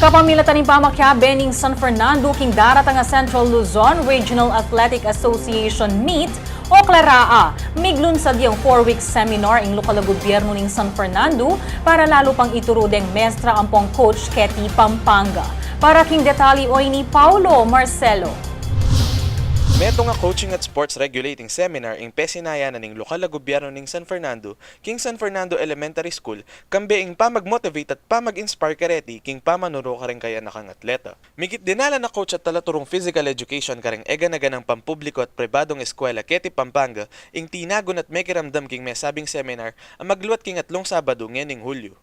Kapamilatan ni Pamakya, Bening San Fernando, king daratang nga Central Luzon Regional Athletic Association Meet o Claraa. Miglunsad yung 4-week seminar ng lokal na gobyerno ng San Fernando para lalo pang iturudeng mestra ampong coach Ketty Pampanga. Para king detali oy ni Paulo Marcelo. Meto nga coaching at sports regulating seminar ing pesinayan ning lokal na gobyerno ning San Fernando, king San Fernando Elementary School, kambe ing pamag-motivate at pamag-inspire kareti king pamanuro ka rin kaya nakang atleta. Migit dinala na coach at talaturong physical education ka rin ega-naga ng pampubliko at pribadong eskwela Ketty Pampanga, ing tinagon at mekiramdam king may sabing seminar ang magluwat king atlong Sabado ngayon Hulyo.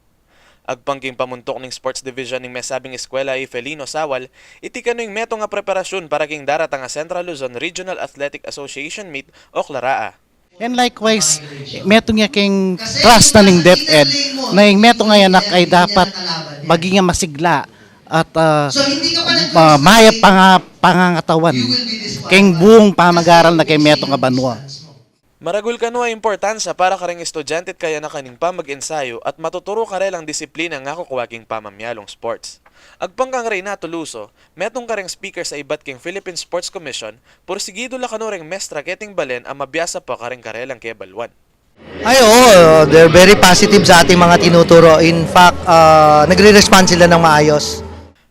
Agpangking pamuntok ng sports division ng mesabing eskwela ay Felino Sawal, itikano yung meto nga preparasyon para king daratang nga Central Luzon Regional Athletic Association Meet o Claraa. And likewise, meto nga king trust na ning DepEd na yung meto nga yanak ay dapat maging masigla at maya pangangatawan king buong pamag-aral na kay meto nga banwa. Maragul kano ay importansya para karing estudyante kaya na kaning pamag-ensayo at matuturo ka rin ang disiplina nga kukuwaking pamamyalong sports. Agpangkang Reynato Luso, metong kareng speaker sa iba't king Philippine Sports Commission, porsigido la kano ring mestra keting balen ang mabiyasa pa karing karelang kebalwan. Ay oo, they're very positive sa ating mga tinuturo. In fact, nagre-respond sila ng maayos.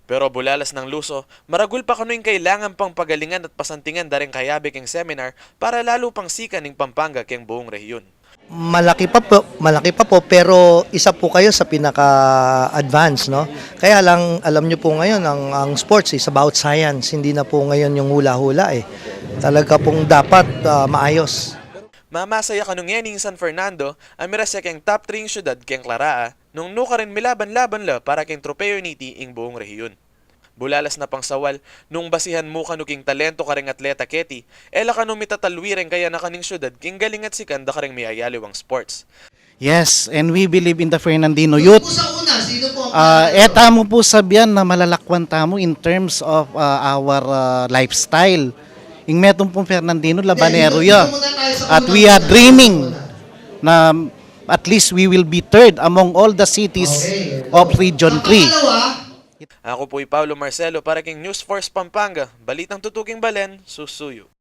Pero bulalas ng Luso, maragul pa kano yung kailangan pang pagalingan at pasantingan daring kayabe king seminar para lalo pang sikan ng Pampanga king buong rehiyon. Malaki pa po, pero isa po kayo sa pinaka-advance, no? Kaya lang, alam nyo po ngayon, ang sports is about science, hindi na po ngayon yung hula-hula eh. Talaga pong dapat maayos. Mamasaya kanong yening San Fernando, amirasya king top 3 yung syudad king Claraa, nung nuka rin milaban-laban la para king tropeo niti ing buong rehiyon. Bulalas na pang sawal, nung basihan mo kanu king talento karing atleta Ketty, ela kanu mitatalwiren kaya na kaning syudad king galing at sikanda karing mayayaliwang sports. Yes, and we believe in the Fernandino youth. Eta mo po sabihan na malalakwan tamo in terms of our lifestyle. Ing metong pong Fernandino labanero ya. At we are dreaming na at least we will be third among all the cities of Region 3. Ako po'y Paulo Marcelo para king News Force Pampanga, balitang tutuking balen, susuyo.